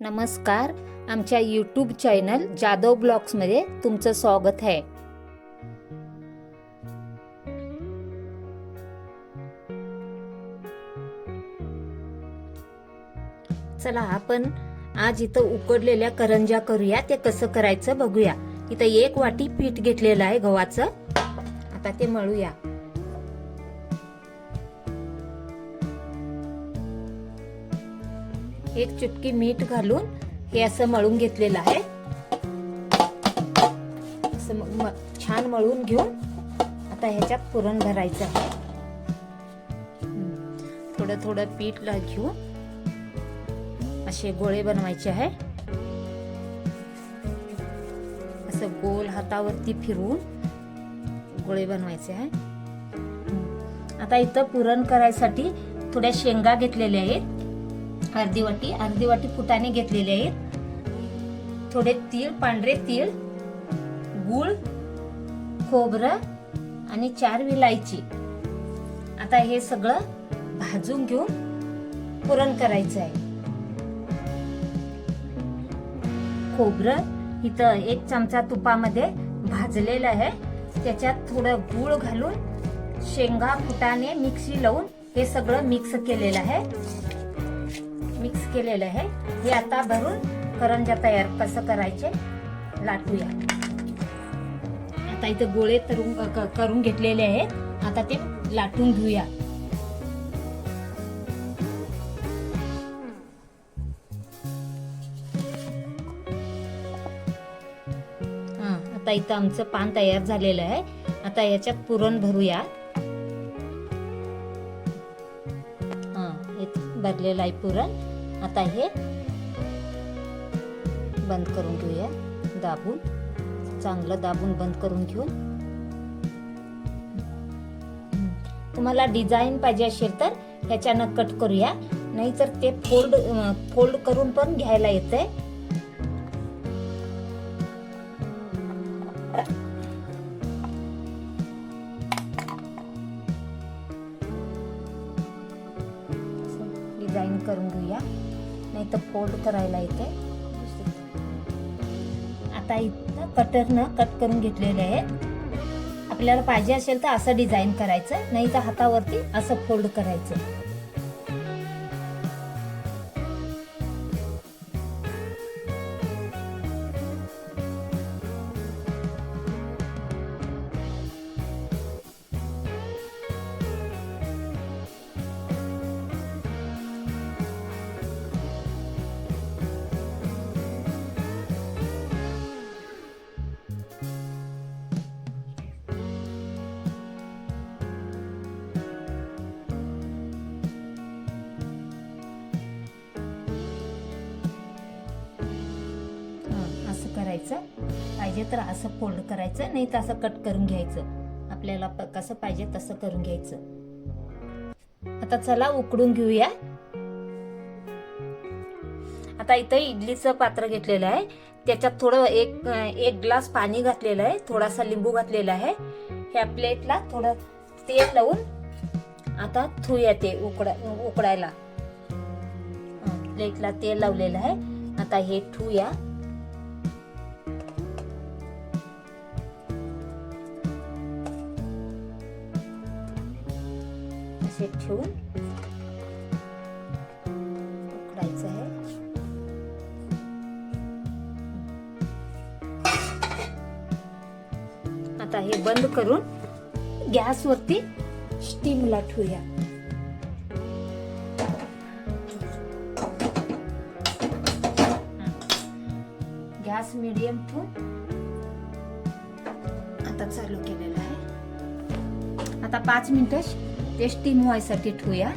नमस्कार. आमच्या YouTube channel Jadhav ब्लॉग्समध्ये तुमचं स्वागत आहे. चला आपण आज इथं उकडलेल्या करंज्या करूया. ते कसं करायचं बघूया. इथं 1 वाटी पीठ घेतलेलं आहे गव्हाचं. आता ते मळूया. एक चुटकी मीठ घालून हे असं मळून घेतलेलं आहे. असं छान मळून घेऊन आता ह्याच्यात पुरण भरायचं आहे. थोडं थोडं पीठ घेऊन असे गोळे बनवायचे आहे. असं गोल हातावरती फिरवून गोळे बनवायचे आहे. आता इथं पुरण करायसाठी थोड्या शेंगा घेतलेल्या आहेत. अर्धी वाटी फुटाणे घेतलेले आहेत. थोडे तीळ, पांढरे तीळ, गूळ, खोबरं आणि 4 विलायची. आता हे सगळं भाजून घेऊन पुरण करायचं आहे. खोबरं इथं 1 चमचा तुपामध्ये भाजलेलं आहे. त्याच्यात थोडं गूळ घालून शेंगा, फुटाणे मिक्सी लावून हे सगळं मिक्स केलेलं आहे. हे आता भरून करंज्या तयार कसं करायचे लाटूया. आता इथे गोळे करून घेतलेले आहेत. आता ते लाटून घेऊया. आता इथं आमचं पान तयार झालेलं आहे. आता याच्यात पुरण भरूया. भरलेलं आहे पुरण. आता हे बंद करून घेऊया. चांगलं दाबून बंद करून घेऊन. तुम्हाला डिझाईन पाहिजे असेल तर ह्याच्यानं कट करूया, नाहीतर ते फोल्ड करून पण घ्यायला येतंय. डिझाईन करून घेऊया, नाही तर फोल्ड करायला येते. आता इथं कटरनं कट करून घेतलेले आहेत. आपल्याला पाहिजे असेल तर असं डिझाईन करायचं, नाही तर हातावरती असं फोल्ड करायचं. करायचं पाहिजे तर असं फोल्ड करायचं, नाही तर असं कट करून घ्यायचं. आपल्याला कसं पाहिजे तसं करून घ्यायचं. आता चला उकडून घेऊया. आता इथं इडलीचं पात्र घेतलेलं आहे. त्याच्यात थोडं एक ग्लास पाणी घातलेलं आहे. थोडासा लिंबू घातलेला आहे. ह्या प्लेटला थोडं तेल लावून आता ठेवूया ते उकडायला. प्लेटला तेल लावलेलं आहे. आता हे ठेवूया. असे ठेवून उकडायचं आहे. आता हे बंद करून गॅसवरती स्टीमला ठेवूया. गॅस मीडियम ठेवून आता चालू केलेलं आहे. आता 5 मिनिटं ते स्टीम व्हायसाठी ठेवूया.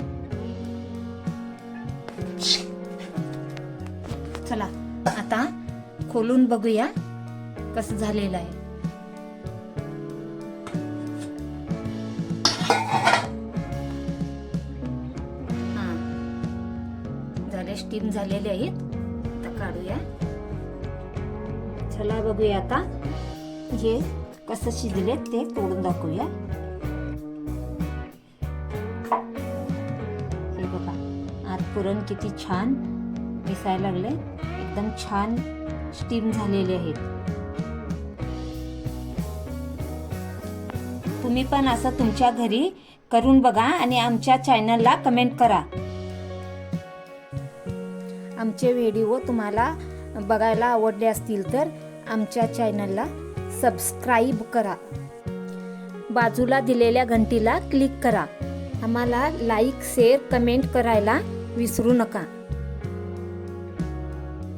चला आता खोलून बघूया कसं झालेलं आहे. झाले, स्टीम झालेले आहेत. आता काढूया. चला बघूया आता हे कसं शिजले ते तोडून दाखवूया. पुरण किती छान दिसायला लागले. एकदम छान स्टीम झालेले आहेत. तुम्ही पण असं तुमच्या घरी करून बघा आणि आमच्या चॅनलला कमेंट करा. आमचे व्हिडिओ तुम्हाला बघायला आवडले असतील तर आमच्या चॅनलला सबस्क्राईब करा. बाजूला दिलेल्या घंटीला क्लिक करा. आम्हाला लाईक, शेअर, कमेंट करायला विसरू नका.